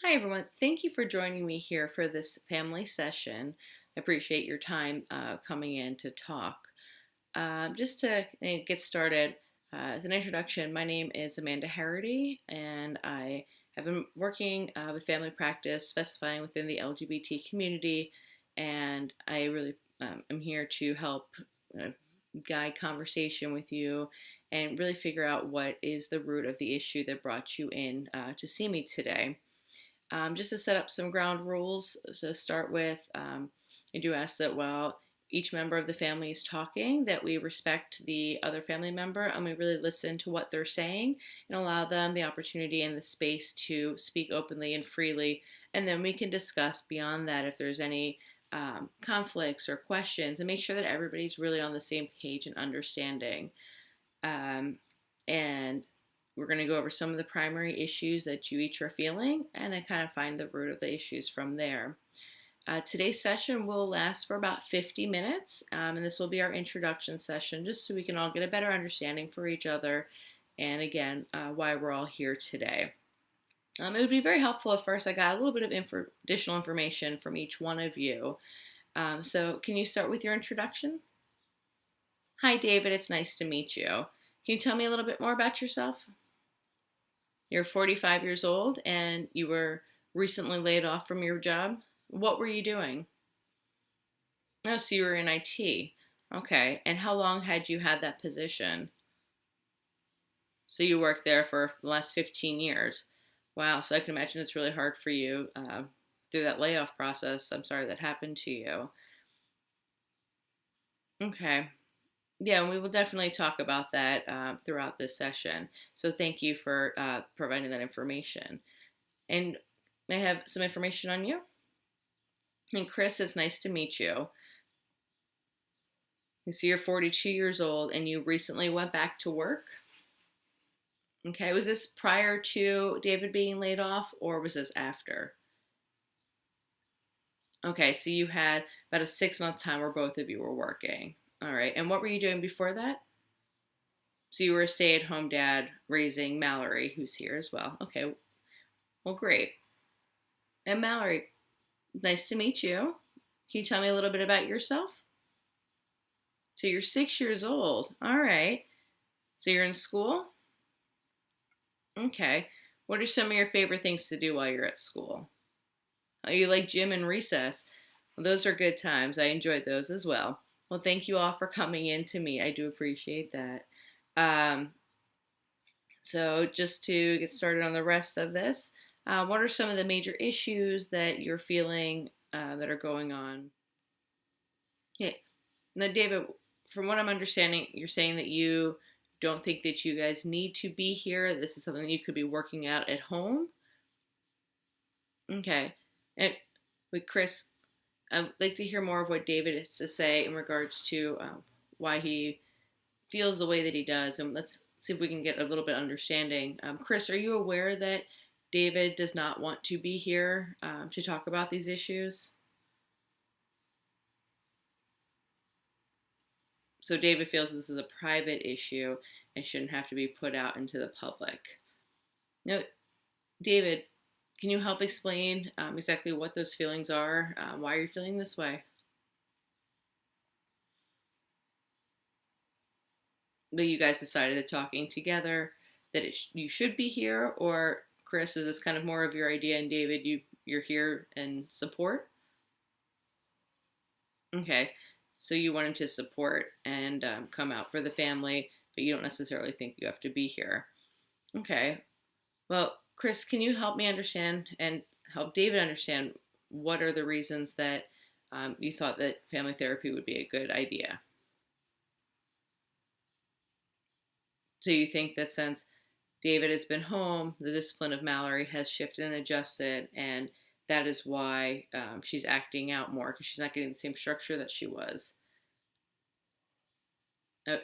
Hi, everyone. Thank you for joining me here for this family session. I appreciate your time coming in to talk. Just to get started, as an introduction, my name is Amanda Harity, and I have been working with family practice, specifying within the LGBT community, and I really am here to help uh, guide conversation with you and really figure out what is the root of the issue that brought you in to see me today. Just to set up some ground rules to start with, I do ask that while each member of the family is talking, that we respect the other family member and we really listen to what they're saying and allow them the opportunity and the space to speak openly and freely. And then we can discuss beyond that if there's any conflicts or questions and make sure that everybody's really on the same page and understanding. Um, and we're going to go over some of the primary issues that you each are feeling and then kind of find the root of the issues from there. Today's session will last for about 50 minutes, and this will be our introduction session just so we can all get a better understanding for each other and again, why we're all here today. It would be very helpful if first I got a little bit of additional information from each one of you. So, can you start with your introduction? Hi, David. It's nice to meet you. Can you tell me a little bit more about yourself? You're 45 years old and you were recently laid off from your job. What were you doing? Oh, so you were in IT. Okay. And how long had you had that position? So you worked there for the last 15 years. Wow. So I can imagine it's really hard for you through that layoff process. I'm sorry that happened to you. Okay. Yeah, and we will definitely talk about that throughout this session. So thank you for providing that information. And may I have some information on you? And Chris, it's nice to meet you. So you're 42 years old and you recently went back to work. Okay, was this prior to David being laid off or was this after? Okay, so you had about a 6 month time where both of you were working. All right, and what were you doing before that? So you were a stay at home dad raising Mallory, who's here as well. Okay, well, great. And Mallory, nice to meet you. Can you tell me a little bit about yourself? So you're 6 years old. All right. So you're in school? Okay. What are some of your favorite things to do while you're at school? Oh, you like gym and recess. Well, those are good times. I enjoyed those as well. Well, thank you all for coming in to me. I do appreciate that. Um, so, just to get started on the rest of this, what are some of the major issues that you're feeling that are going on? Yeah. Now, David, from what I'm understanding, you're saying that you don't think that you guys need to be here. This is something that you could be working out at home. Okay. And with Chris, I'd like to hear more of what David has to say in regards to why he feels the way that he does. And let's see if we can get a little bit of understanding. Chris, are you aware that David does not want to be here to talk about these issues? So David feels this is a private issue and shouldn't have to be put out into the public. Now, David, can you help explain exactly what those feelings are? Why you're feeling this way? But you guys decided that talking together that you should be here, or Chris, is this kind of more of your idea, and David, you're here in support? Okay, so you wanted to support and come out for the family, but you don't necessarily think you have to be here. Okay, well, Chris, can you help me understand and help David understand what are the reasons that you thought that family therapy would be a good idea? So you think that since David has been home, the discipline of Mallory has shifted and adjusted, and that is why she's acting out more because she's not getting the same structure that she was. Uh,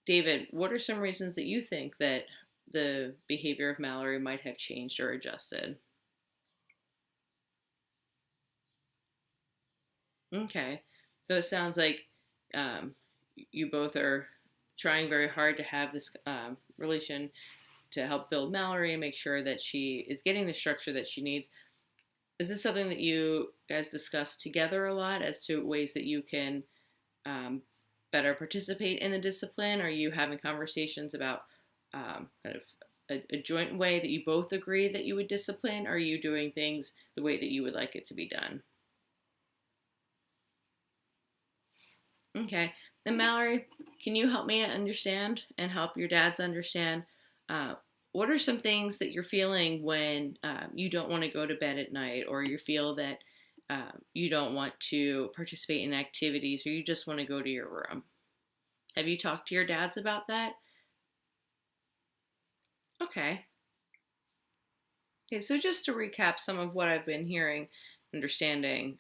David, what are some reasons that you think that the behavior of Mallory might have changed or adjusted? Okay, so it sounds like um, you both are trying very hard to have this relation. to help build Mallory and make sure that she is getting the structure that she needs. Is this something that you guys discuss together a lot as to ways that you can um, better participate in the discipline? Are you having conversations about kind of a joint way that you both agree that you would discipline? Or are you doing things the way that you would like it to be done? Okay. And Mallory, can you help me understand and help your dads understand uh, what are some things that you're feeling when you don't want to go to bed at night, or you feel that you don't want to participate in activities, or you just want to go to your room? Have you talked to your dads about that? Okay. Okay, so just to recap some of what I've been hearing, understanding,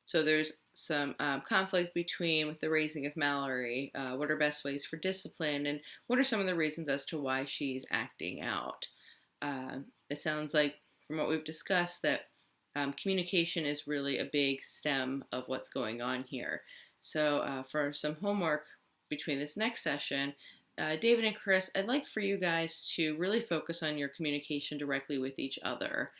so there's some conflict between with the raising of Mallory. What are best ways for discipline, and what are some of the reasons as to why she's acting out? It sounds like from what we've discussed that communication is really a big stem of what's going on here. So for some homework between this next session, David and Chris, I'd like for you guys to really focus on your communication directly with each other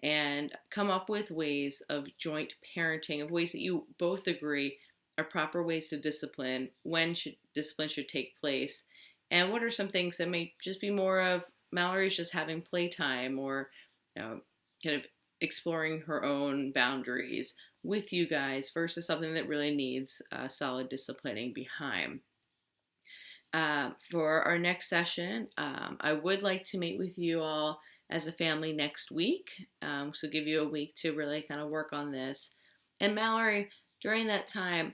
and come up with ways of joint parenting, of ways that you both agree are proper ways to discipline, when discipline should take place, and what are some things that may just be more of Mallory's just having playtime, or kind of exploring her own boundaries with you guys versus something that really needs solid disciplining behind. For our next session, I would like to meet with you all as a family next week. So give you a week to really kind of work on this. And Mallory, during that time,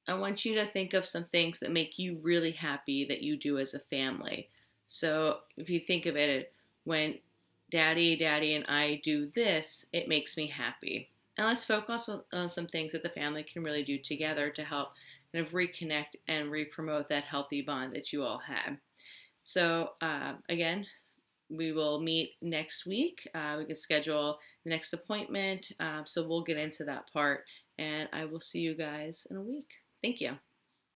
I want you to think of some things that make you really happy that you do as a family. So if you think of it, when Daddy, and I do this, it makes me happy. And let's focus on some things that the family can really do together to help kind of reconnect and re-promote that healthy bond that you all have. So again, we will meet next week. We can schedule the next appointment. So we'll get into that part, and I will see you guys in a week. Thank you.